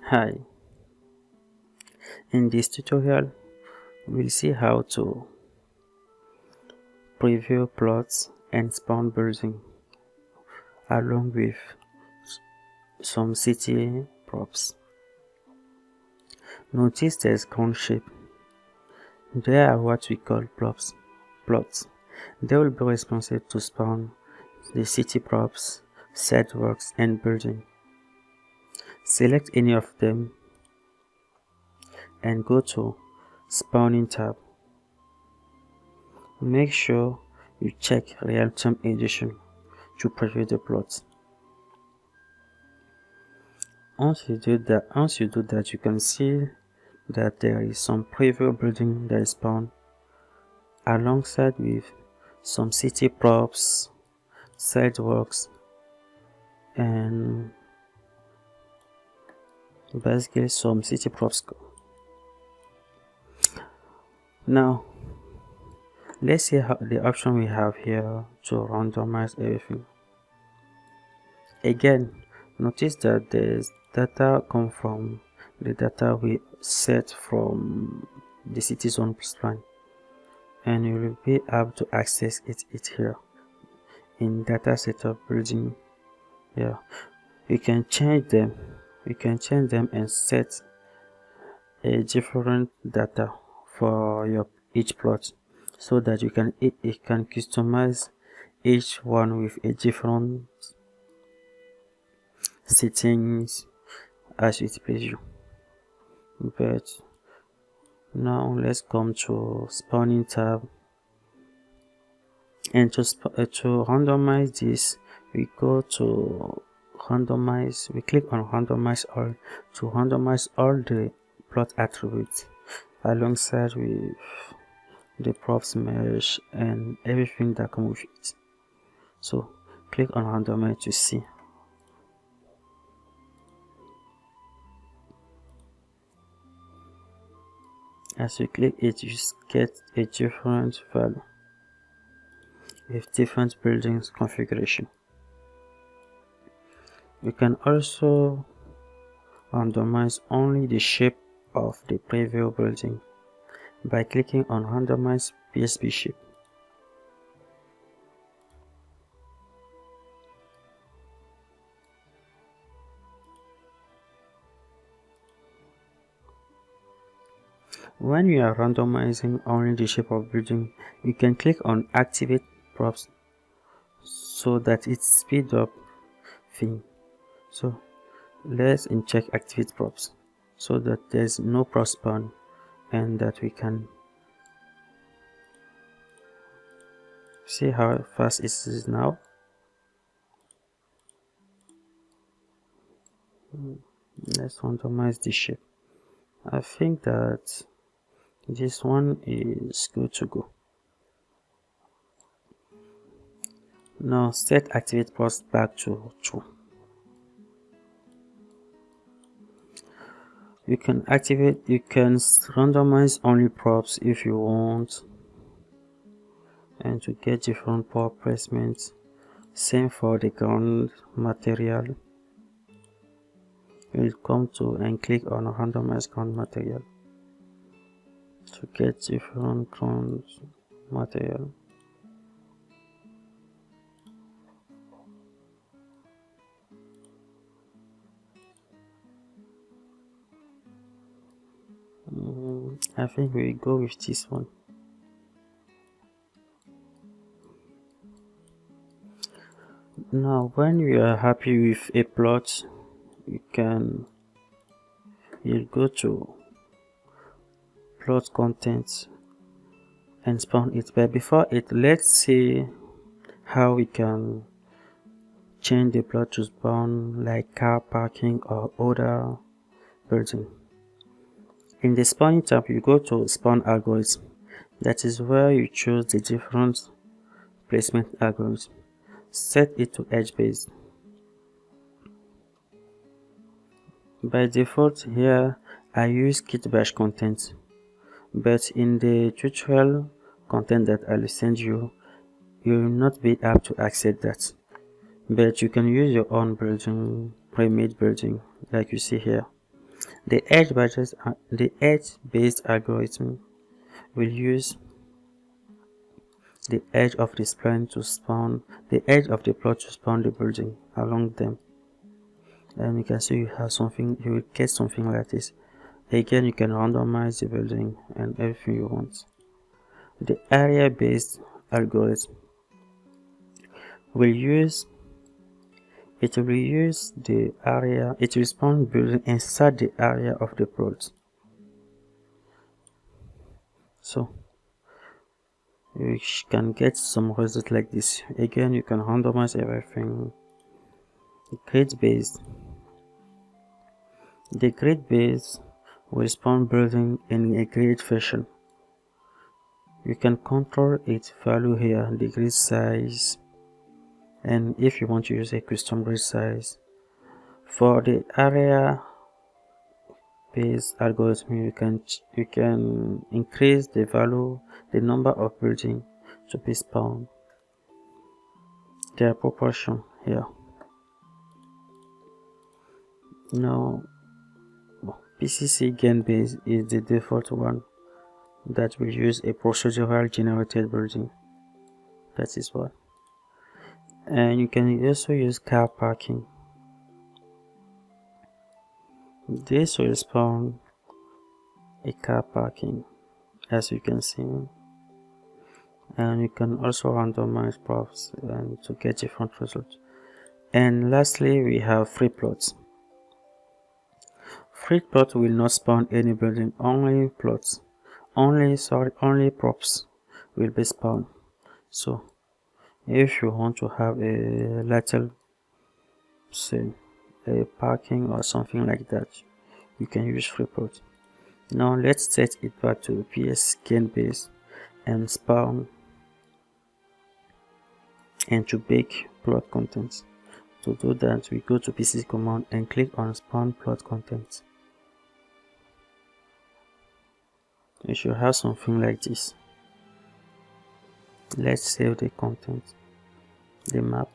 Hi, in this tutorial we'll see how to preview plots and spawn building along with some city props. Notice there's ground shape. They are what we call plots. They will be responsive to spawn the city props, sidewalks and building. Select any of them and go to spawning tab. Make sure you check real-time edition to preview the plot. Once you do that, you can see that there is some preview building that is spawned alongside with some city props, sidewalks, and basically some city props. Now let's see how the option we have here to randomize everything. Again, notice that there's data come from the data we set from the city zone spline, and you will be able to access it here in data setup building. Yeah, you can change them and set a different data for your each plot, so that it can customize each one with a different settings as it pleases you. But now let's come to spawning tab, and to randomize this, we go to randomize. We click on randomize all to randomize all the plot attributes alongside with the props mesh and everything that comes with it. So click on randomize to see. As you click it, you get a different value with different buildings configuration. You can also randomize only the shape of the preview building by clicking on randomize PSB shape. When you are randomizing only the shape of building, you can click on activate props so that it speeds up thing. So let's uncheck activate props so that there's no prop spawn and that we can see how fast it is now. Let's randomize the shape. I think that this one is good to go. Now set activate props back to true. You can randomize only props if you want, and to get different prop placements. Same for the ground material. You'll come to and click on randomize ground material to get different ground material. I think we go with this one. Now when you are happy with a plot, you'll go to plot contents and spawn it. But before it, let's see how we can change the plot to spawn like car parking or other building. In the spawning tab, you go to spawn algorithm. That is where you choose the different placement algorithm. Set it to edge based. By default here I use kit bash content, but in the tutorial content that I'll send you, you will not be able to access that, but you can use your own building, pre-made building like you see here. The edge-based algorithm will use the edge of the spline to spawn the edge of the plot to spawn the building along them, and you can see you will get something like this. Again, you can randomize the building and everything you want. The area-based algorithm will use the area. It will spawn building inside the area of the plot. So you can get some result like this. Again, you can randomize everything. The grid base will spawn building in a grid fashion. You can control its value here, the grid size, and if you want to use a custom grid size. For the area based algorithm, you can increase the number of buildings to be spawned, their proportion here. Now PCC gain base is the default one that will use a procedural generated building. That is what. And you can also use car parking. This will spawn a car parking, as you can see, and you can also randomize paths and to get different results. And lastly, we have free plots. Free plot will not spawn any building, only props will be spawned. So if you want to have a little, say, a parking or something like that, you can use free plot. Now let's set it back to PS gain base and spawn and to bake plot contents. To do that, we go to PCC command and click on spawn plot content. You should have something like this. Let's save the content, the map.